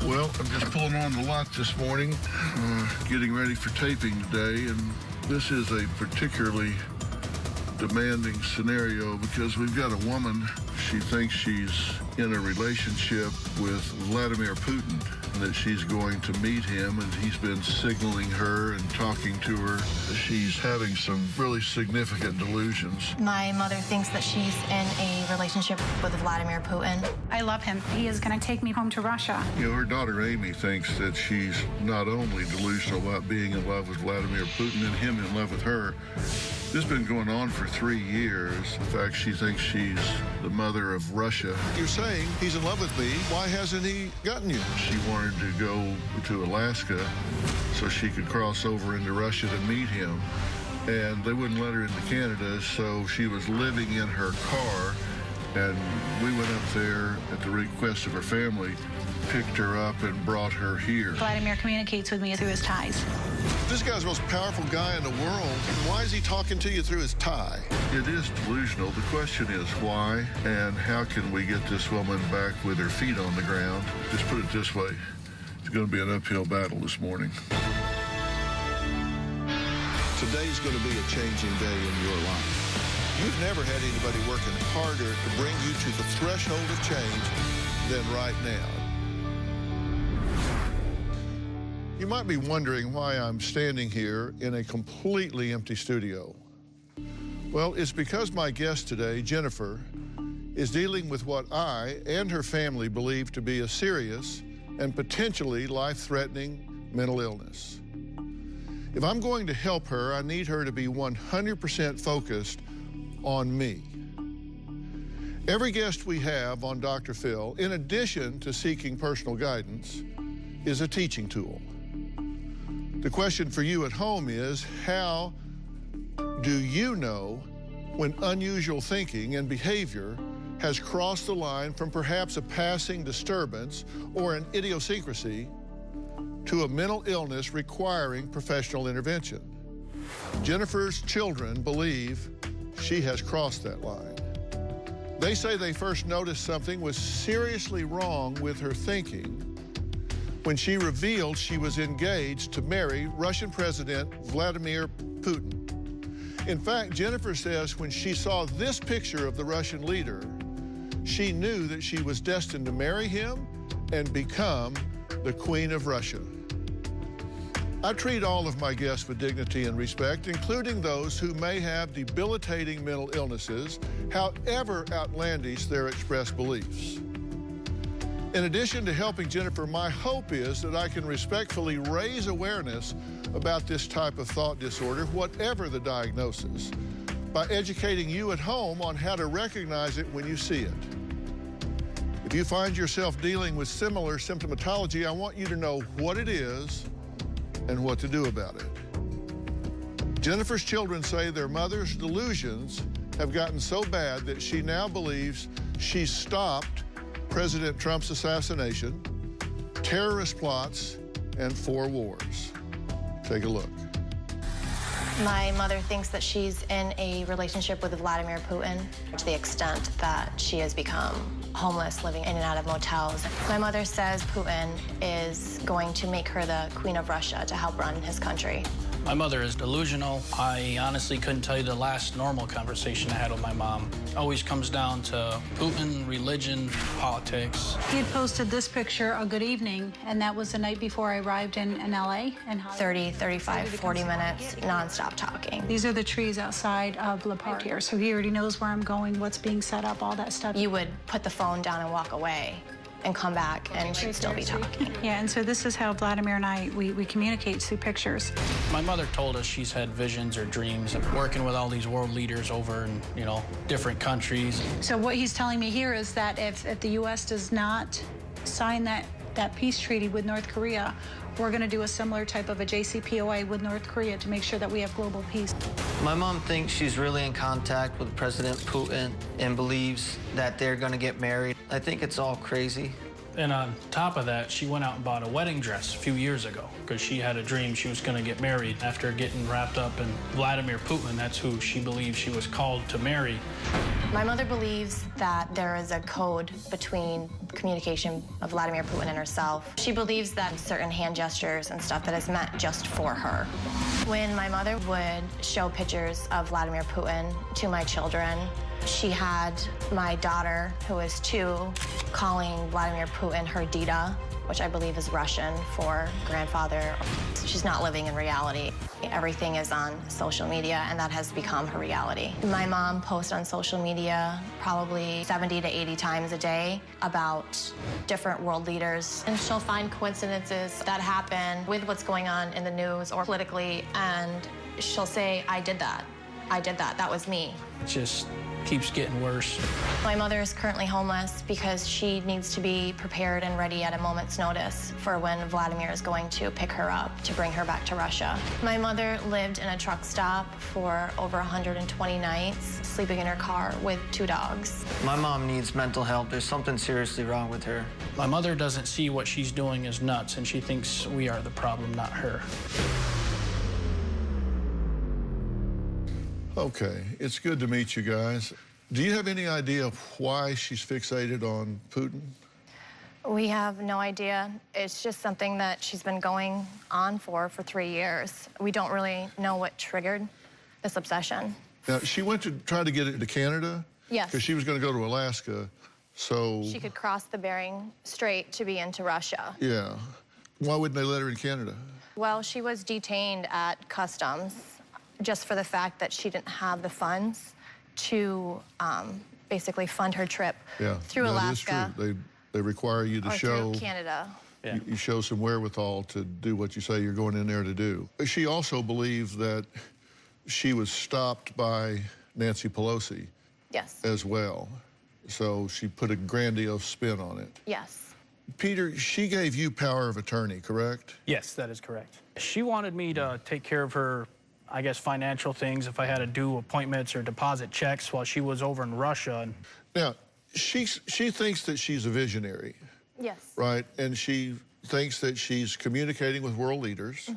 Well, I'm just pulling on the lot this morning, getting ready for taping today, and this is a particularly demanding scenario because we've got a woman. She thinks she's in a relationship with Vladimir Putin, and that she's going to meet him, and he's been signaling her and talking to her. She's having some really significant delusions. My mother thinks that she's in a relationship with Vladimir Putin. I love him. He is going to take me home to Russia. You know, her daughter Amy thinks that she's not only delusional about being in love with Vladimir Putin and him in love with her. This has been going on for 3 years. In fact, she thinks she's the mother of Russia. You're saying he's in love with me. Why hasn't he gotten you? She wanted to go to Alaska so she could cross over into Russia to meet him. And they wouldn't let her into Canada, so she was living in her car. And we went up there at the request of her family, picked her up and brought her here. Vladimir communicates with me through his ties. This guy's the most powerful guy in the world. Why is he talking to you through his tie? It is delusional. The question is why, and how can we get this woman back with her feet on the ground? Just put it this way, it's going to be an uphill battle this morning. Today's going to be a changing day in your life. You've never had anybody working harder to bring you to the threshold of change than right now. You might be wondering why I'm standing here in a completely empty studio. Well, it's because my guest today, Jennifer, is dealing with what I and her family believe to be a serious and potentially life-threatening mental illness. If I'm going to help her, I need her to be 100% focused on me. Every guest we have on Dr. Phil, in addition to seeking personal guidance, is a teaching tool. The question for you at home is, how do you know when unusual thinking and behavior has crossed the line from perhaps a passing disturbance or an idiosyncrasy to a mental illness requiring professional intervention? Jennifer's children believe she has crossed that line. They say they first noticed something was seriously wrong with her thinking when she revealed she was engaged to marry Russian President Vladimir Putin. In fact, Jennifer says when she saw this picture of the Russian leader, she knew that she was destined to marry him and become the Queen of Russia. I treat all of my guests with dignity and respect, including those who may have debilitating mental illnesses, however outlandish their expressed beliefs. In addition to helping Jennifer, my hope is that I can respectfully raise awareness about this type of thought disorder, whatever the diagnosis, by educating you at home on how to recognize it when you see it. If you find yourself dealing with similar symptomatology, I want you to know what it is and what to do about it. Jennifer's children say their mother's delusions have gotten so bad that she now believes she stopped President Trump's assassination, terrorist plots, and 4 wars. Take a look. My mother thinks that she's in a relationship with Vladimir Putin to the extent that she has become homeless, living in and out of motels. My mother says Putin is going to make her the Queen of Russia to help run his country. My mother is delusional. I honestly couldn't tell you the last normal conversation I had with my mom. It always comes down to Putin, religion, politics. He had posted this picture, a good evening, and that was the night before I arrived in LA. And 30, 35, 40 minutes, nonstop talking. These are the trees outside of La Park here, so he already knows where I'm going, what's being set up, all that stuff. You would put the phone down and walk away and come back and she'd still be talking. Yeah, and so this is how Vladimir and I, we communicate through pictures. My mother told us she's had visions or dreams of working with all these world leaders over in, different countries. So what he's telling me here is that if the U.S. does not sign that peace treaty with North Korea, we're going to do a similar type of a JCPOA with North Korea to make sure that we have global peace. My mom thinks she's really in contact with President Putin and believes that they're going to get married. I think it's all crazy. And on top of that, she went out and bought a wedding dress a few years ago because she had a dream she was going to get married. After getting wrapped up in Vladimir Putin, that's who she believes she was called to marry. My mother believes that there is a code between communication of Vladimir Putin and herself. She believes that certain hand gestures and stuff that is meant just for her. When my mother would show pictures of Vladimir Putin to my children, she had my daughter, who is 2, calling Vladimir Putin her Dida, which I believe is Russian for grandfather. She's not living in reality. Everything is on social media, and that has become her reality. My mom posts on social media probably 70 to 80 times a day about different world leaders, and she'll find coincidences that happen with what's going on in the news or politically, and she'll say, I did that, that was me. It just keeps getting worse. My mother is currently homeless because she needs to be prepared and ready at a moment's notice for when Vladimir is going to pick her up to bring her back to Russia. My mother lived in a truck stop for over 120 nights, sleeping in her car with 2 dogs. My mom needs mental help. There's something seriously wrong with her. My mother doesn't see what she's doing as nuts, and she thinks we are the problem, not her. Okay, it's good to meet you guys. Do you have any idea why she's fixated on Putin? We have no idea. It's just something that she's been going on for 3 years. We don't really know what triggered this obsession. Now, she went to try to get it to Canada? Yes. Because she was going to go to Alaska, so... She could cross the Bering Strait to be into Russia. Yeah. Why wouldn't they let her in Canada? Well, she was detained at customs just for the fact that she didn't have the funds to basically fund her trip through Alaska. That is true. They require you to show... through Canada. Yeah. You show some wherewithal to do what you say you're going in there to do. She also believed that she was stopped by Nancy Pelosi. Yes. As well. So she put a grandiose spin on it. Yes. Peter, she gave you power of attorney, correct? Yes, that is correct. She wanted me to take care of her, I guess, financial things, if I had to do appointments or deposit checks while she was over in Russia. Now, she thinks that she's a visionary. Yes. Right? And she thinks that she's communicating with world leaders,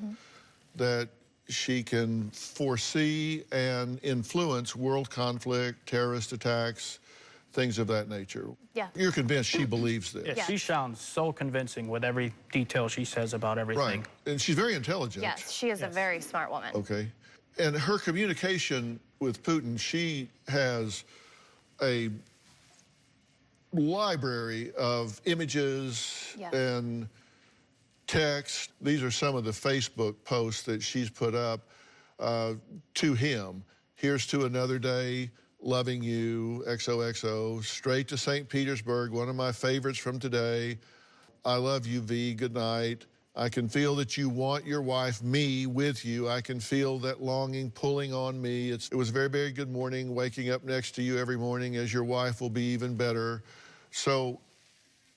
that she can foresee and influence world conflict, terrorist attacks, things of that nature. Yeah. You're convinced she believes this? Yeah, Yes. she sounds so convincing with every detail she says about everything. Right. And she's very intelligent. Yes, she is a very smart woman. Okay. And her communication with Putin, she has a library of images and text. These are some of the Facebook posts that she's put up to him. Here's to another day, loving you, XOXO. Straight to St. Petersburg, one of my favorites from today. I love you, V, good night. I can feel that you want your wife, me, with you. I can feel that longing pulling on me. It was a very, very good morning, waking up next to you every morning as your wife will be even better. So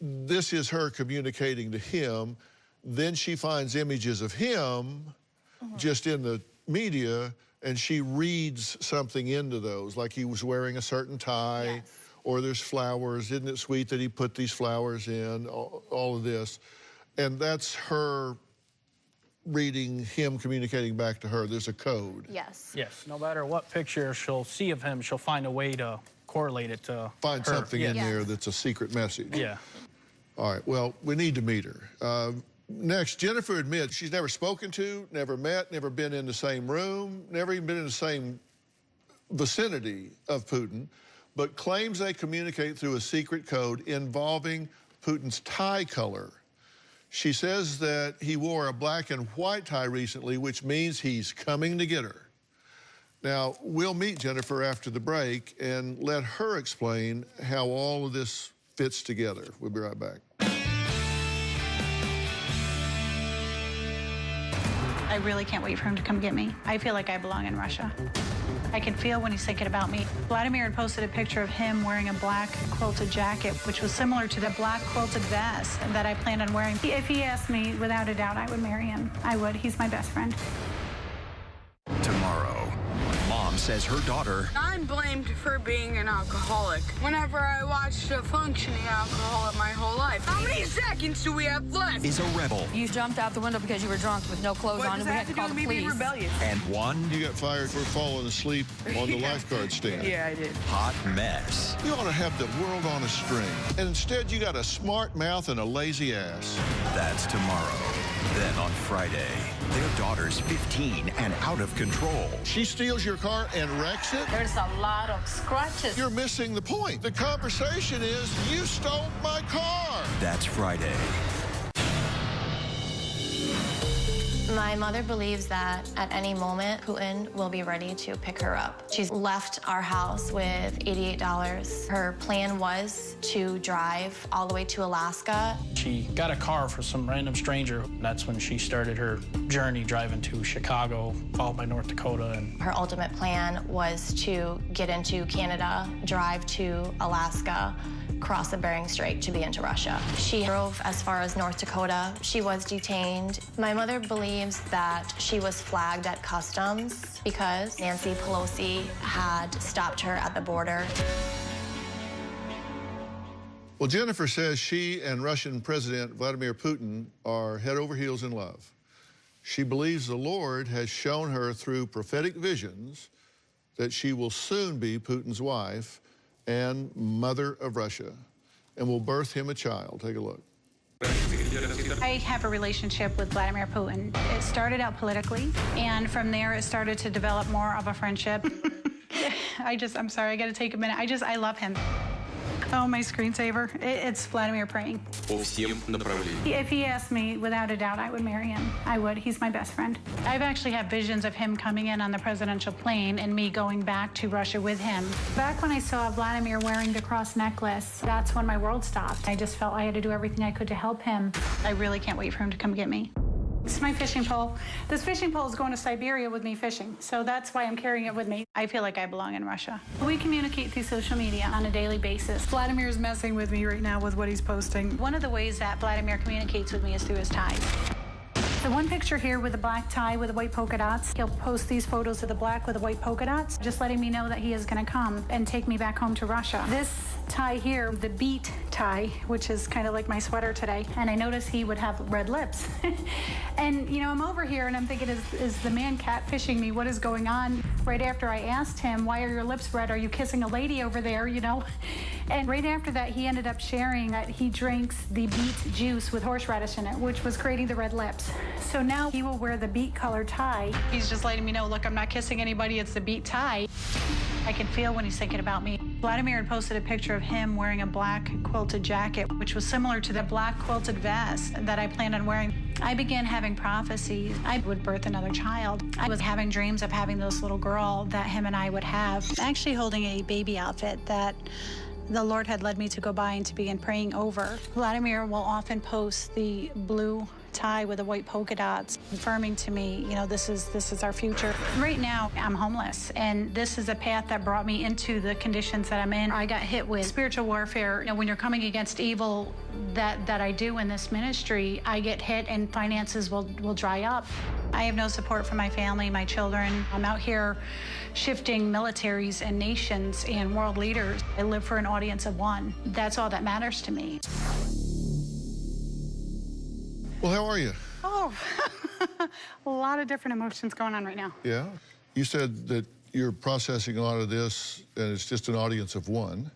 this is her communicating to him. Then she finds images of him just in the media, and she reads something into those, like he was wearing a certain tie, or there's flowers. Isn't it sweet that he put these flowers in, all of this. And that's her reading him communicating back to her. There's a code. Yes. Yes, no matter what picture she'll see of him, she'll find a way to correlate it to Find her. something in there that's a secret message. Yeah. All right, well, we need to meet her. Next, Jennifer admits she's never spoken to, never met, never been in the same room, never even been in the same vicinity of Putin, but claims they communicate through a secret code involving Putin's tie color. She says that he wore a black and white tie recently, which means he's coming to get her. Now, we'll meet Jennifer after the break and let her explain how all of this fits together. We'll be right back. I really can't wait for him to come get me. I feel like I belong in Russia. I can feel when he's thinking about me. Vladimir had posted a picture of him wearing a black quilted jacket, which was similar to the black quilted vest that I planned on wearing. If he asked me, without a doubt, I would marry him. I would. He's my best friend. Tomorrow, mom says her daughter... I'm blamed for being an alcoholic. Whenever I watched a functioning alcoholic my whole life. How many seconds do we have left? is a rebel. You jumped out the window because you were drunk with no clothes on, and we had to call the police. Rebellious? And one You got fired for falling asleep on the lifeguard stand. Yeah, I did. hot mess. You ought to have the world on a string. And instead, you got a smart mouth and a lazy ass. That's tomorrow. Then on Friday, their daughter's 15 and out of control. She steals your car and wrecks it? There's a lot of scratches. You're missing the point. The conversation is, you stole my car. That's Friday. My mother believes that at any moment, Putin will be ready to pick her up. She's left our house with $88. Her plan was to drive all the way to Alaska. She got a car for some random stranger. That's when she started her journey driving to Chicago, followed by North Dakota. And Her ultimate plan was to get into Canada, drive to Alaska, cross the Bering Strait to be into Russia. She drove as far as North Dakota. She was detained. My mother believes that she was flagged at customs because Nancy Pelosi had stopped her at the border. Well, Jennifer says she and Russian President Vladimir Putin are head over heels in love. She believes the Lord has shown her through prophetic visions that she will soon be Putin's wife and mother of Russia, and will birth him a child. Take a look. I have a relationship with Vladimir Putin. It started out politically, and from there it started to develop more of a friendship. I'm sorry, I gotta take a minute. I love him. Oh, my screensaver. It's Vladimir praying. If he asked me, without a doubt, I would marry him. I would. He's my best friend. I've actually had visions of him coming in on the presidential plane and me going back to Russia with him. Back when I saw Vladimir wearing the cross necklace, that's when my world stopped. I just felt I had to do everything I could to help him. I really can't wait for him to come get me. This is my fishing pole. This fishing pole is going to Siberia with me fishing, so that's why I'm carrying it with me. I feel like I belong in Russia. We communicate through social media on a daily basis. Vladimir's messing with me right now with what he's posting. One of the ways that Vladimir communicates with me is through his ties. The one picture here with a black tie with the white polka dots, he'll post these photos of the black with the white polka dots, just letting me know that he is going to come and take me back home to Russia. This tie here, the beat tie, which is kind of like my sweater today, and I noticed he would have red lips. And, you know, I'm over here and I'm thinking, is the man catfishing me? What is going on? Right after I asked him, why are your lips red? Are you kissing a lady over there, you know? And right after that, he ended up sharing that he drinks the beet juice with horseradish in it, which was creating the red lips. So now he will wear the beet color tie. He's just letting me know, look, I'm not kissing anybody, it's the beet tie. I can feel when he's thinking about me. Vladimir had posted a picture of him wearing a black quilted jacket, which was similar to the black quilted vest that I planned on wearing. I began having prophecies. I would birth another child. I was having dreams of having this little girl that him and I would have. Actually holding a baby outfit that the Lord had led me to go by and to begin praying over. Vladimir will often post the blue tie with the white polka dots, confirming to me, you know, this is our future. Right now, I'm homeless, and this is a path that brought me into the conditions that I'm in. I got hit with spiritual warfare. You know, when you're coming against evil that I do in this ministry, I get hit and finances will dry up. I have no support from my family, my children. I'm out here shifting militaries and nations and world leaders. I live for an audience of one. That's all that matters to me. Well, how are you? Oh, a lot of different emotions going on right now. Yeah? You said that you're processing a lot of this, and it's just an audience of one.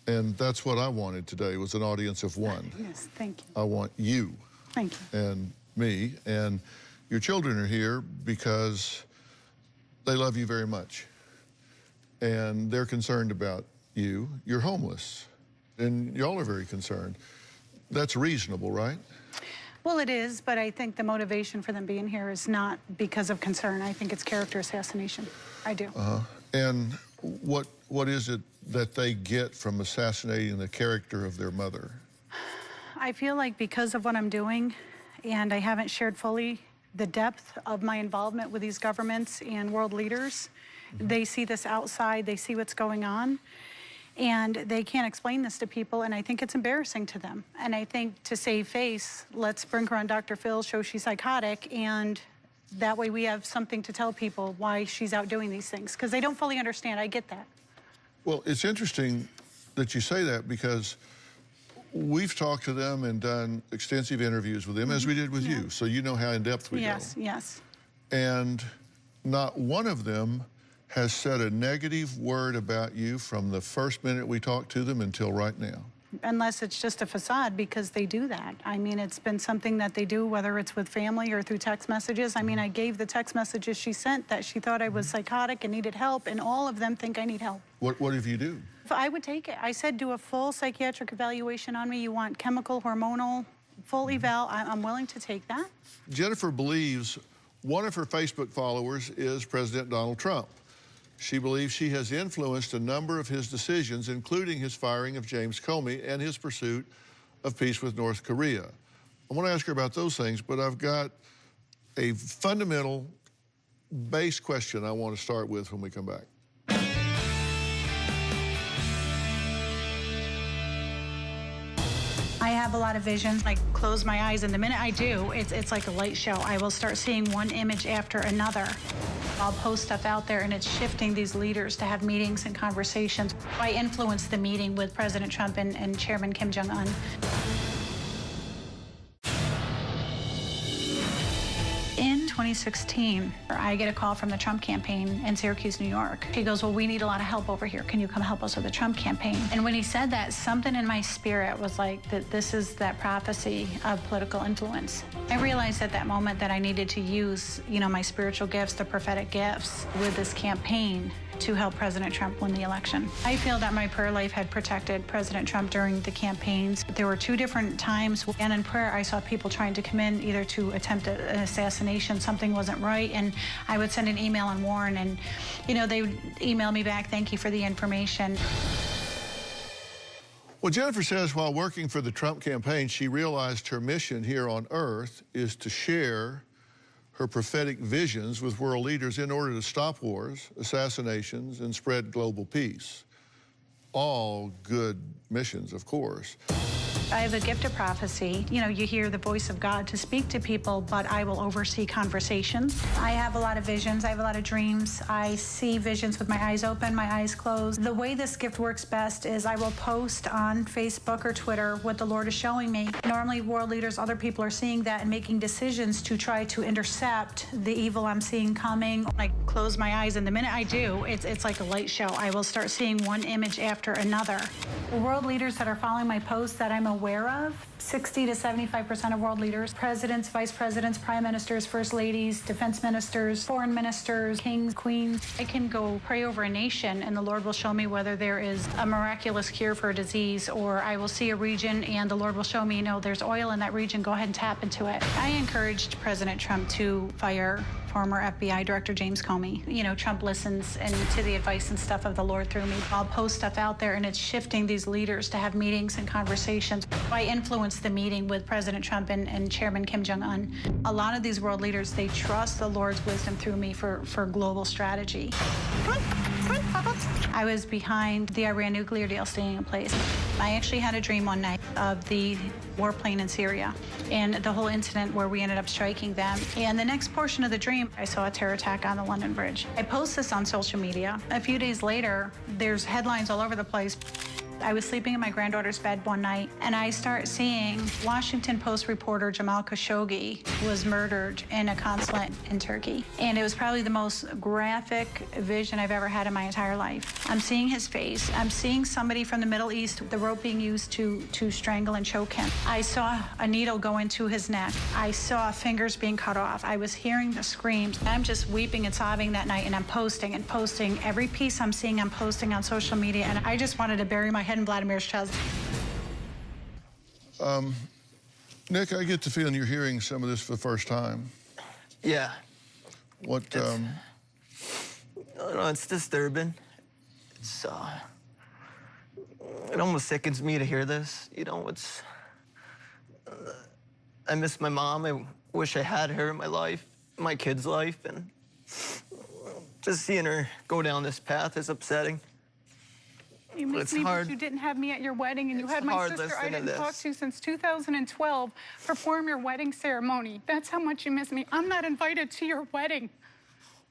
And that's what I wanted today, was an audience of one. Yes, thank you. I want you. Thank you. And me. And your children are here because they love you very much. And they're concerned about you. You're homeless. And y'all are very concerned. That's reasonable, right? Well, it is, but I think the motivation for them being here is not because of concern. I think it's character assassination. I do. And what is it that they get from assassinating the character of their mother? I feel like because of what I'm doing, and I haven't shared fully the depth of my involvement with these governments and world leaders, they see this outside, they see what's going on, and they can't explain this to people, and I think it's embarrassing to them. And I think to save face, let's bring her on Dr. Phil, show she's psychotic, and that way we have something to tell people why she's out doing these things, because they don't fully understand. I get that. Well, it's interesting that you say that, because We've talked to them and done extensive interviews with them, as we did with you, so you know how in-depth we go. Yes. And not one of them has said a negative word about you from the first minute we talked to them until right now. Unless it's just a facade, because they do that. I mean, it's been something that they do, whether it's with family or through text messages. I mean, I gave the text messages she sent that she thought I was psychotic and needed help, and all of them think I need help. What if you do? I would take it. I said, do a full psychiatric evaluation on me. You want chemical, hormonal, full eval. I'm willing to take that. Jennifer believes one of her Facebook followers is President Donald Trump. She believes she has influenced a number of his decisions, including his firing of James Comey and his pursuit of peace with North Korea. I want to ask her about those things, but I've got a fundamental base question I want to start with when we come back. I have a lot of visions. I close my eyes, and the minute I do, it's like a light show. I will start seeing one image after another. I'll post stuff out there, and it's shifting these leaders to have meetings and conversations. I influenced the meeting with President Trump and Chairman Kim Jong-un. In 2016, I get a call from the Trump campaign in Syracuse, New York. He goes, well, we need a lot of help over here. Can you come help us with the Trump campaign? And when he said that, something in my spirit was like, that this is that prophecy of political influence. I realized at that moment that I needed to use, my spiritual gifts, the prophetic gifts, with this campaign to help President Trump win the election. I feel that my prayer life had protected President Trump during the campaigns. There were 2 different times, and in prayer, I saw people trying to come in either to attempt an assassination, something wasn't right, and I would send an email and warn, and, they would email me back, thank you for the information. Well, Jennifer says while working for the Trump campaign, she realized her mission here on Earth is to share her prophetic visions with world leaders in order to stop wars, assassinations, and spread global peace. All good missions, of course. I have a gift of prophecy. You hear the voice of God to speak to people, but I will oversee conversations. I have a lot of visions. I have a lot of dreams. I see visions with my eyes open, my eyes closed. The way this gift works best is I will post on Facebook or Twitter what the Lord is showing me. Normally, world leaders, other people are seeing that and making decisions to try to intercept the evil I'm seeing coming. I close my eyes, and the minute I do, it's like a light show. I will start seeing one image after another. The world leaders that are following my posts that I'm aware of, 60 to 75% of world leaders, presidents, vice presidents, prime ministers, first ladies, defense ministers, foreign ministers, kings, queens. I can go pray over a nation, and the Lord will show me whether there is a miraculous cure for a disease, or I will see a region and the Lord will show me, there's oil in that region, go ahead and tap into it. I encouraged President Trump to fire former FBI Director James Comey. Trump listens and to the advice and stuff of the Lord through me. I'll post stuff out there, and it's shifting these leaders to have meetings and conversations. I influenced the meeting with President Trump and Chairman Kim Jong-un. A lot of these world leaders, they trust the Lord's wisdom through me for global strategy. I was behind the Iran nuclear deal staying in place. I actually had a dream one night of the warplane in Syria and the whole incident where we ended up striking them. And the next portion of the dream, I saw a terror attack on the London Bridge. I post this on social media. A few days later, there's headlines all over the place. I was sleeping in my granddaughter's bed one night, and I start seeing Washington Post reporter Jamal Khashoggi was murdered in a consulate in Turkey. And it was probably the most graphic vision I've ever had in my entire life. I'm seeing his face. I'm seeing somebody from the Middle East, the rope being used to strangle and choke him. I saw a needle go into his neck. I saw fingers being cut off. I was hearing the screams. I'm just weeping and sobbing that night, and I'm posting and posting. Every piece I'm seeing, I'm posting on social media, and I just wanted to bury my head in Vladimir's chest. Nick, I get the feeling you're hearing some of this for the first time. Yeah. What, it's disturbing. It's, it almost sickens me to hear this. I miss my mom. I wish I had her in my life, my kid's life, and just seeing her go down this path is upsetting. You miss me, but you didn't have me at your wedding, and you had my sister I didn't talk to since 2012 perform your wedding ceremony. That's how much you miss me. I'm not invited to your wedding.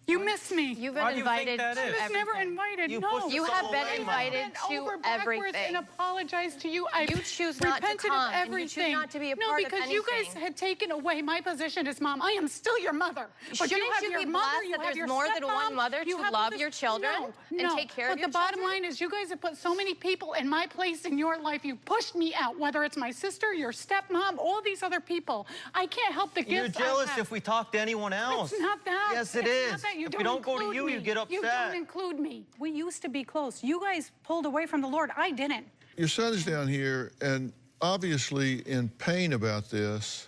You miss me. You've been invited to I was everything. never invited. You no, pushed You us have all been away, invited Mom. to over backwards everything. and apologized to you. I You choose not to repented come, of and you everything. choose not to be a no, part of because you guys anything. had taken away my position as mom. I am still your mother. But Shouldn't you have you your be mother, blessed you that have there's your more than one stepmom, mother you to have love this- your children no, and no. take care of But your the bottom children? line is you guys have put so many people in my place in your life. You pushed me out, whether it's my sister, your stepmom, all these other people. I can't help the You're gifts jealous I have. if we talk to anyone else. It's not that. Yes, it It's is. not that. You If we don't go to include you, me. you get upset. You don't include me. We used to be close. You guys pulled away from the Lord. I didn't. Your son is down here and obviously in pain about this,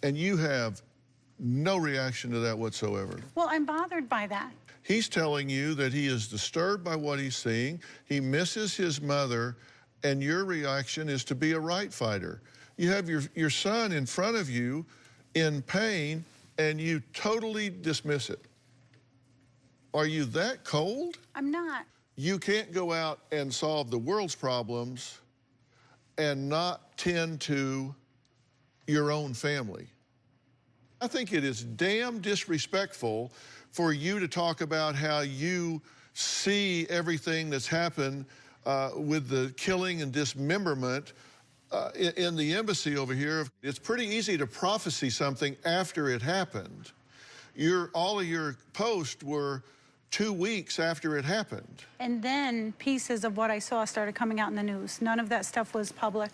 and you have no reaction to that whatsoever. Well, I'm bothered by that. He's telling you that he is disturbed by what he's seeing. He misses his mother, and your reaction is to be a right fighter. You have your son in front of you in pain, and you totally dismiss it. Are you that cold? I'm not. You can't go out and solve the world's problems and not tend to your own family. I think it is damn disrespectful for you to talk about how you see everything that's happened with the killing and dismemberment in the embassy over here. It's pretty easy to prophesy something after it happened. All of your posts were 2 weeks after it happened. And then pieces of what I saw started coming out in the news. None of that stuff was public.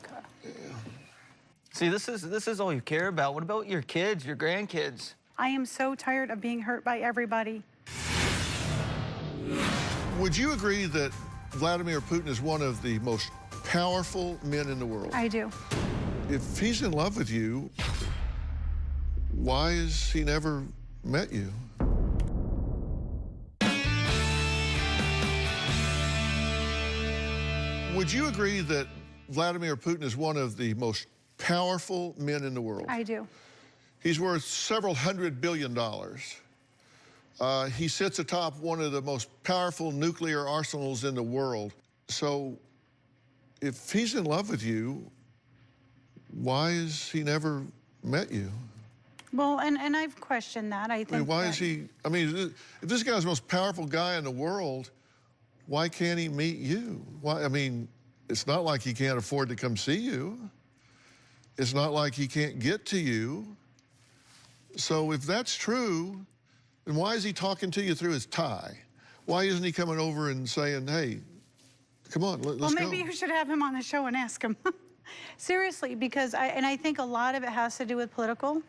See, this is all you care about. What about your kids, your grandkids? I am so tired of being hurt by everybody. Would you agree that Vladimir Putin is one of the most powerful men in the world? I do. If he's in love with you, why has he never met you? Would you agree that Vladimir Putin is one of the most powerful men in the world? I do. He's worth several $100 billion. He sits atop one of the most powerful nuclear arsenals in the world. So if he's in love with you, why has he never met you? Well, and I've questioned that. I think why is he, if this guy's the most powerful guy in the world, why can't he meet you? Why, it's not like he can't afford to come see you. It's not like he can't get to you. So if that's true, then why is he talking to you through his tie? Why isn't he coming over and saying, hey, come on, let's go? Well, maybe you should have him on the show and ask him. Seriously, because I think a lot of it has to do with political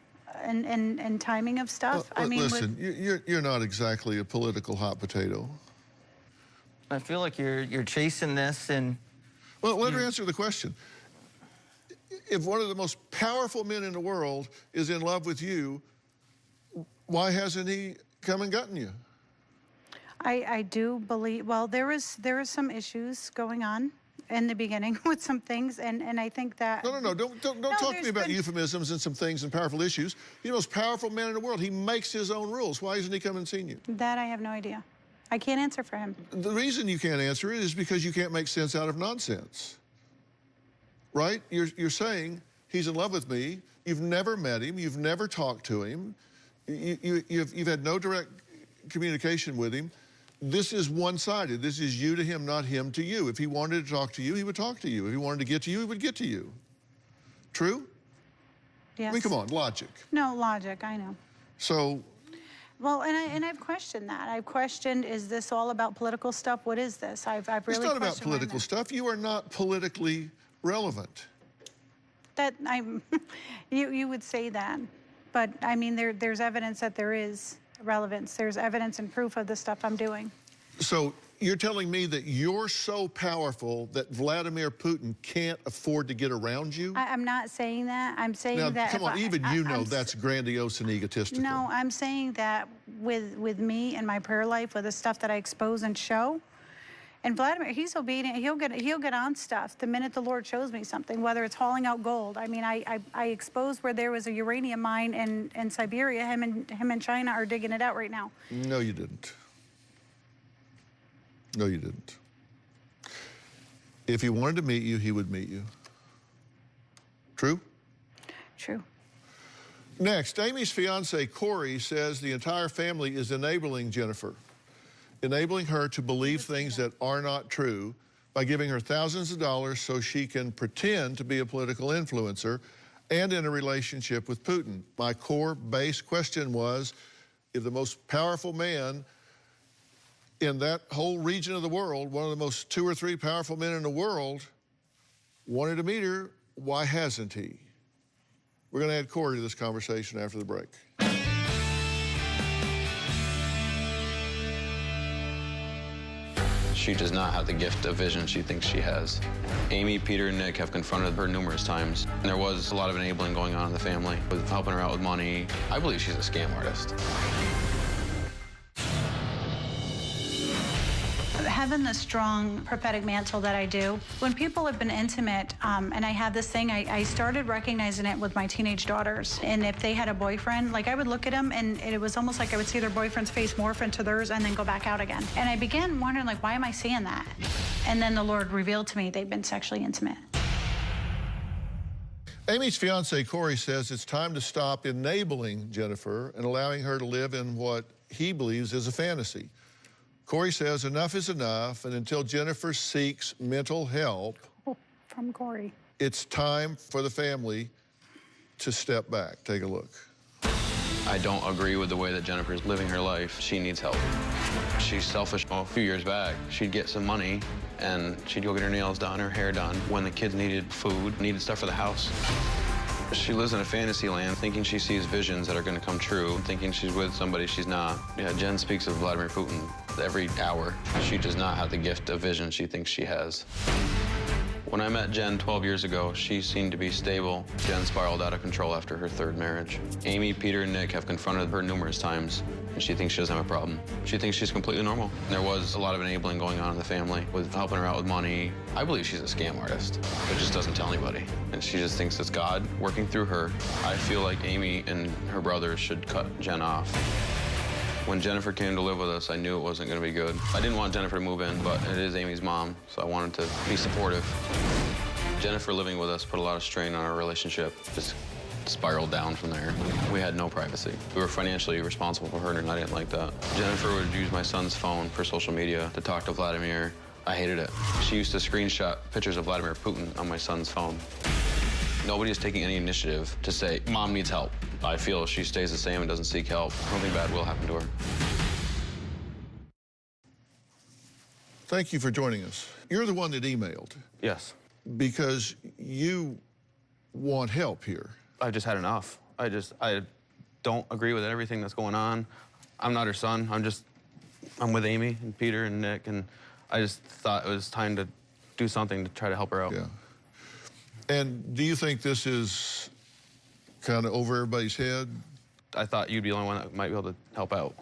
and timing of stuff. Listen, you're not exactly a political hot potato. I feel like you're chasing this and... Well, let her answer the question. If one of the most powerful men in the world is in love with you, why hasn't he come and gotten you? I do believe, well, there is some issues going on in the beginning with some things, and I think that... No, don't talk to me about euphemisms and some things and powerful issues. He's the most powerful man in the world. He makes his own rules. Why hasn't he come and seen you? That I have no idea. I can't answer for him. The reason you can't answer it is because you can't make sense out of nonsense. Right? You're saying, he's in love with me. You've never met him. You've never talked to him. You've had no direct communication with him. This is one-sided. This is you to him, not him to you. If he wanted to talk to you, he would talk to you. If he wanted to get to you, he would get to you. True? Yes. Come on, logic. No, logic, I know. So... Well, and I've questioned that. I've questioned, is this all about political stuff? What is this? I've really It's not about questioned political stuff. You are not politically relevant. That you would say that, but there's evidence that there is relevance. There's evidence and proof of the stuff I'm doing. So you're telling me that you're so powerful that Vladimir Putin can't afford to get around you? I'm not saying that. I'm saying now, that... come on, even you know that's grandiose and egotistical. No, I'm saying that with me and my prayer life, with the stuff that I expose and show, and Vladimir, he's obedient. He'll get on stuff the minute the Lord shows me something, whether it's hauling out gold. I exposed where there was a uranium mine in Siberia. Him and China are digging it out right now. No, you didn't. No, you didn't. If he wanted to meet you, he would meet you. True? True. Next, Amy's fiance, Corey, says the entire family is enabling Jennifer, enabling her to believe things that are not true by giving her thousands of dollars so she can pretend to be a political influencer and in a relationship with Putin. My core base question was, if the most powerful man in that whole region of the world, one of the most 2 or 3 powerful men in the world, wanted to meet her, why hasn't he? We're going to add Corey to this conversation after the break. She does not have the gift of vision she thinks she has. Amy, Peter, and Nick have confronted her numerous times. And there was a lot of enabling going on in the family, with helping her out with money. I believe she's a scam artist. Having the strong prophetic mantle that I do, when people have been intimate, and I have this thing, I started recognizing it with my teenage daughters. And if they had a boyfriend, like I would look at them and it was almost like I would see their boyfriend's face morph into theirs and then go back out again. And I began wondering, like, why am I seeing that? And then the Lord revealed to me they've been sexually intimate. Amy's fiance, Corey, says it's time to stop enabling Jennifer and allowing her to live in what he believes is a fantasy. Corey says enough is enough, and until Jennifer seeks mental help, from Corey, it's time for the family to step back. Take a look. I don't agree with the way that Jennifer's living her life. She needs help. She's selfish. A few years back, she'd get some money, and she'd go get her nails done, her hair done, when the kids needed food, needed stuff for the house. She lives in a fantasy land, thinking she sees visions that are going to come true, thinking she's with somebody she's not. Yeah, Jen speaks of Vladimir Putin every hour. She does not have the gift of vision she thinks she has. When I met Jen 12 years ago, she seemed to be stable. Jen spiraled out of control after her 3rd marriage. Amy, Peter, and Nick have confronted her numerous times, and she thinks she doesn't have a problem. She thinks she's completely normal. There was a lot of enabling going on in the family, with helping her out with money. I believe she's a scam artist, but just doesn't tell anybody. And she just thinks it's God working through her. I feel like Amy and her brothers should cut Jen off. When Jennifer came to live with us, I knew it wasn't going to be good. I didn't want Jennifer to move in, but it is Amy's mom, so I wanted to be supportive. Jennifer living with us put a lot of strain on our relationship. Just spiraled down from there. We had no privacy. We were financially responsible for her, and I didn't like that. Jennifer would use my son's phone for social media to talk to Vladimir. I hated it. She used to screenshot pictures of Vladimir Putin on my son's phone. Nobody is taking any initiative to say, Mom needs help. I feel if she stays the same and doesn't seek help, something bad will happen to her. Thank you for joining us. You're the one that emailed. Yes. Because you want help here. I just had enough. I don't agree with everything that's going on. I'm not her son. I'm with Amy and Peter and Nick, and I just thought it was time to do something to try to help her out. Yeah. And do you think this is kind of over everybody's head? I thought you'd be the only one that might be able to help out.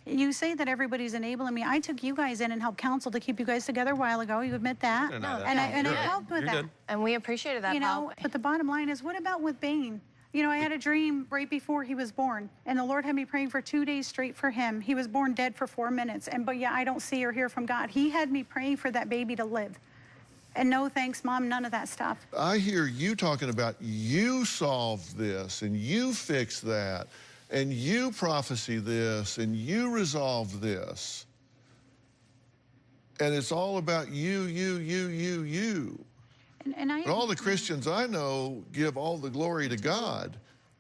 You say that everybody's enabling me. I took you guys in and helped counsel to keep you guys together a while ago. You admit that? And I helped with that. Good. And we appreciated that help. But the bottom line is, what about with Bane? You know, I had a dream right before he was born, and the Lord had me praying for 2 days straight for him. He was born dead for 4 minutes, but yeah, I don't see or hear from God. He had me praying for that baby to live. And no thanks, Mom, none of that stuff. I hear you talking about you solved this, and you fixed that, and you prophesy this, and you resolved this. And it's all about you. And all the Christians I know give all the glory to God,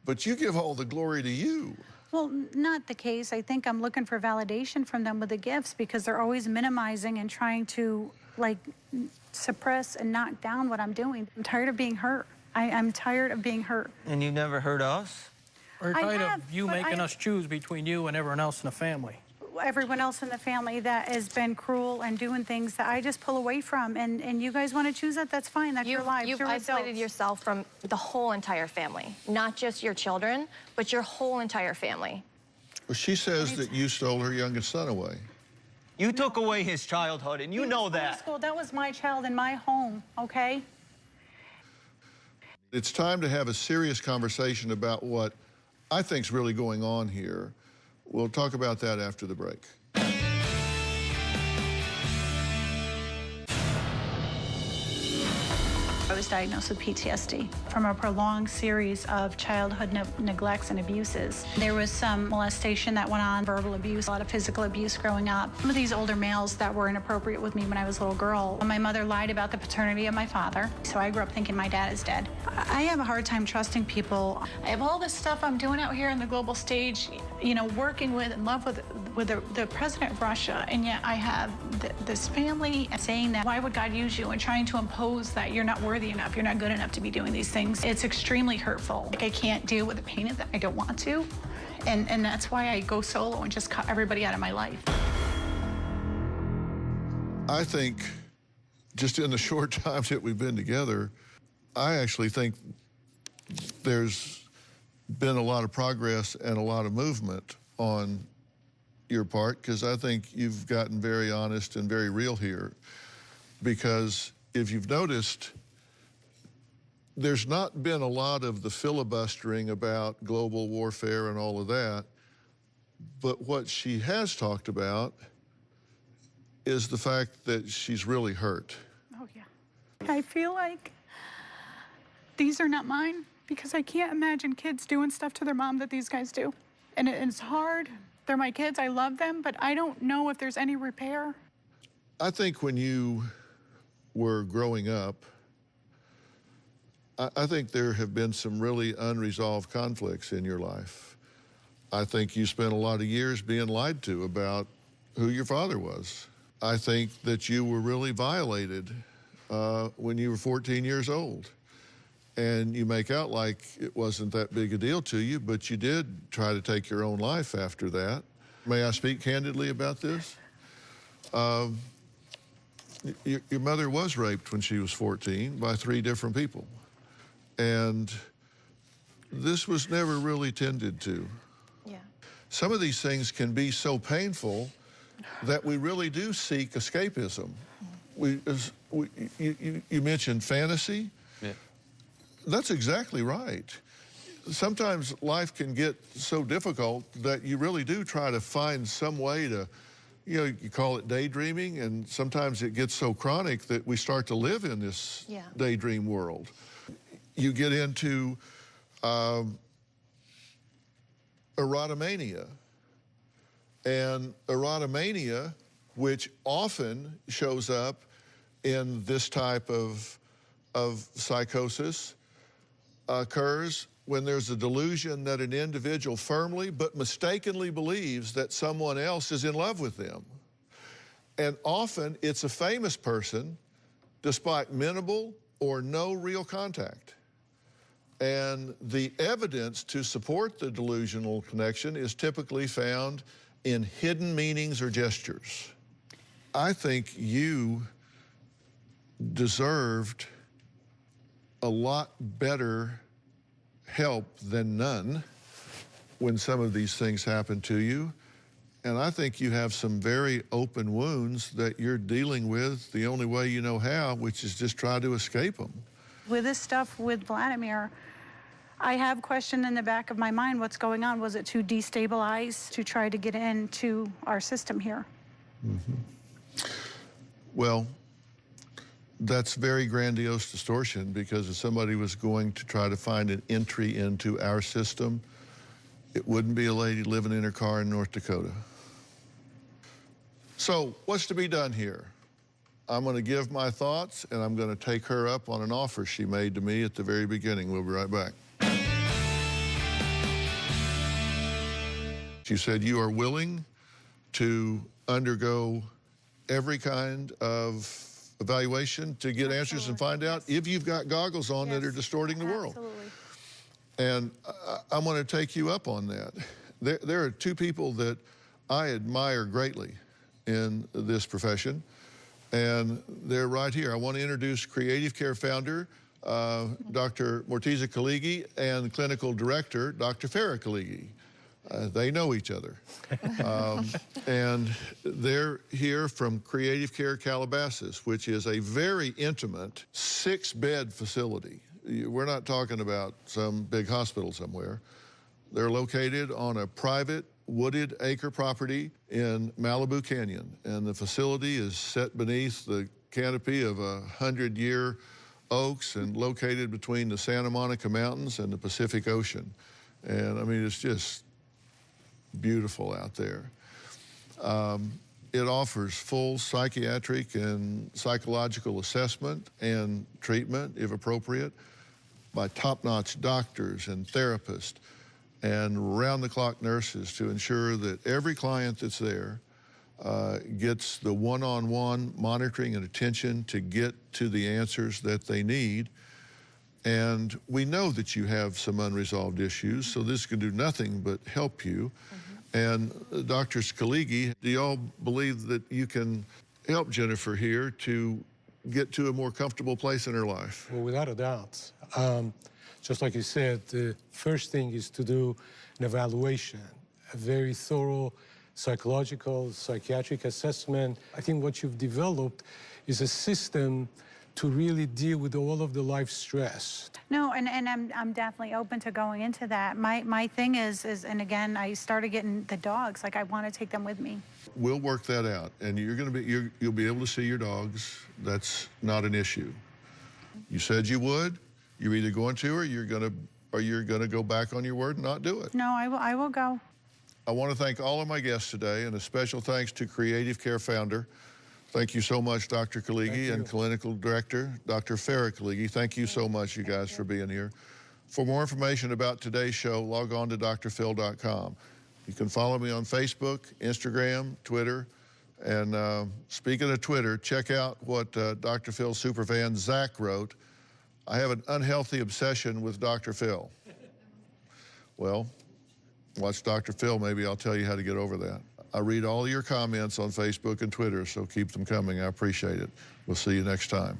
but you give all the glory to you. Well, not the case. I think I'm looking for validation from them with the gifts, because they're always minimizing and trying to, like, suppress and knock down what I'm doing. I'm tired of being hurt. I'm tired of being hurt. And you never hurt us? We're tired of you making us choose between you and everyone else in the family. Everyone else in the family that has been cruel and doing things that I just pull away from. And you guys want to choose that, that's fine. That's your life. You've isolated yourself from the whole entire family, not just your children, but your whole entire family. Well, she says that you stole her youngest son away. You took away his childhood, and you know that. That was my child in my home, okay? It's time to have a serious conversation about what I think's really going on here. We'll talk about that after the break. I was was diagnosed with PTSD from a prolonged series of childhood neglects and abuses. There was some molestation that went on, verbal abuse, a lot of physical abuse growing up. Some of these older males that were inappropriate with me when I was a little girl. My mother lied about the paternity of my father, so I grew up thinking my dad is dead. I have a hard time trusting people. I have all this stuff I'm doing out here on the global stage, you know, working with and love with the president of Russia, and yet I have this family saying that, why would God use you, and trying to impose that you're not worthy enough, you're not good enough to be doing these things. It's extremely hurtful. Like, I can't deal with the pain of that. I don't want to, and that's why I go solo and just cut everybody out of my life. I think just in the short time that we've been together, I actually think there's been a lot of progress and a lot of movement on your part, because I think you've gotten very honest and very real here. Because if you've noticed, there's not been a lot of the filibustering about global warfare and all of that, but what she has talked about is the fact that she's really hurt. Oh, yeah. I feel like these are not mine, because I can't imagine kids doing stuff to their mom that these guys do. And it's hard. They're my kids, I love them, but I don't know if there's any repair. I think when you were growing up, I think there have been some really unresolved conflicts in your life. I think you spent a lot of years being lied to about who your father was. I think that you were really violated when you were 14 years old. And you make out like it wasn't that big a deal to you, but you did try to take your own life after that. May I speak candidly about this? Your mother was raped when she was 14 by 3 different people. And this was never really tended to. Yeah. Some of these things can be so painful that we really do seek escapism. You mentioned fantasy. Yeah. That's exactly right. Sometimes life can get so difficult that you really do try to find some way to, you know, you call it daydreaming, and sometimes it gets so chronic that we start to live in this daydream world. You get into erotomania. And erotomania, which often shows up in this type of psychosis, occurs when there's a delusion that an individual firmly but mistakenly believes that someone else is in love with them. And often it's a famous person, despite minimal or no real contact. And the evidence to support the delusional connection is typically found in hidden meanings or gestures. I think you deserved a lot better help than none when some of these things happen to you. And I think you have some very open wounds that you're dealing with the only way you know how, which is just try to escape them. With this stuff with Vladimir, I have questioned in the back of my mind what's going on. Was it to destabilize, to try to get into our system here? Mm-hmm. Well, that's very grandiose distortion, because if somebody was going to try to find an entry into our system, it wouldn't be a lady living in her car in North Dakota. So what's to be done here? I'm going to give my thoughts, and I'm going to take her up on an offer she made to me at the very beginning. We'll be right back. She said you are willing to undergo every kind of evaluation to get answers and find out if you've got goggles on that are distorting the world. Absolutely. And I'm going to take you up on that. There are 2 people that I admire greatly in this profession, and they're right here. I want to introduce Creative Care founder, Dr. Mortiza Kaligi, and clinical director, Dr. Farah Kaligi. They know each other. And they're here from Creative Care Calabasas, which is a very intimate 6-bed facility. We're not talking about some big hospital somewhere. They're located on a private wooded acre property in Malibu Canyon, and the facility is set beneath the canopy of a 100-year oaks and located between the Santa Monica Mountains and the Pacific Ocean. And I mean, it's just beautiful out there. It offers full psychiatric and psychological assessment and treatment, if appropriate, by top-notch doctors and therapists and round-the-clock nurses to ensure that every client that's there gets the one-on-one monitoring and attention to get to the answers that they need. And we know that you have some unresolved issues, so this can do nothing but help you. And Dr. Skaligi, do y'all believe that you can help Jennifer here to get to a more comfortable place in her life? Well, without a doubt. Just like you said, the first thing is to do an evaluation, a very thorough psychological, psychiatric assessment. I think what you've developed is a system to really deal with all of the life stress. No, and I'm definitely open to going into that. My thing is, and again, I started getting the dogs. Like, I want to take them with me. We'll work that out, and you'll be able to see your dogs. That's not an issue. You said you would. You're either going to, or you're gonna go back on your word and not do it. No, I will go. I want to thank all of my guests today, and a special thanks to Creative Care founder. Thank you so much, Dr. Kaligi, and Clinical Director, Dr. Farah Kaligi. Thank you so much, you guys, for being here. For more information about today's show, log on to drphil.com. You can follow me on Facebook, Instagram, Twitter, and speaking of Twitter, check out what Dr. Phil superfan Zach wrote. I have an unhealthy obsession with Dr. Phil. Well, watch Dr. Phil, maybe I'll tell you how to get over that. I read all your comments on Facebook and Twitter, so keep them coming. I appreciate it. We'll see you next time.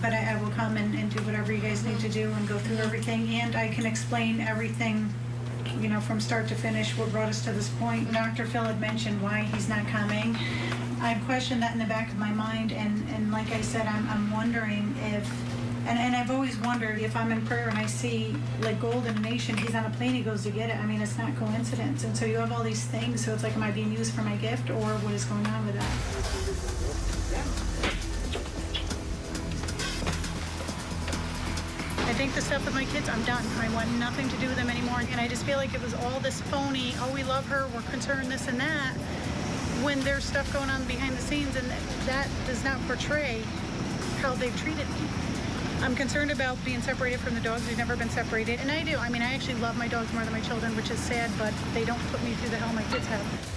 But I will come and do whatever you guys need to do and go through everything, and I can explain everything, you know, from start to finish, what brought us to this point. Dr. Phil had mentioned why he's not coming. I've questioned that in the back of my mind, and like I said, I'm wondering if, and I've always wondered if I'm in prayer and I see like Golden Nation, he's on a plane, he goes to get it. I mean, it's not coincidence. And so you have all these things, so it's like, am I being used for my gift, or what is going on with that? I think the stuff with my kids, I'm done. I want nothing to do with them anymore. And I just feel like it was all this phony, oh, we love her, we're concerned, this and that, when there's stuff going on behind the scenes, and that does not portray how they've treated me. I'm concerned about being separated from the dogs. We've never been separated, and I do. I mean, I actually love my dogs more than my children, which is sad, but they don't put me through the hell my kids have.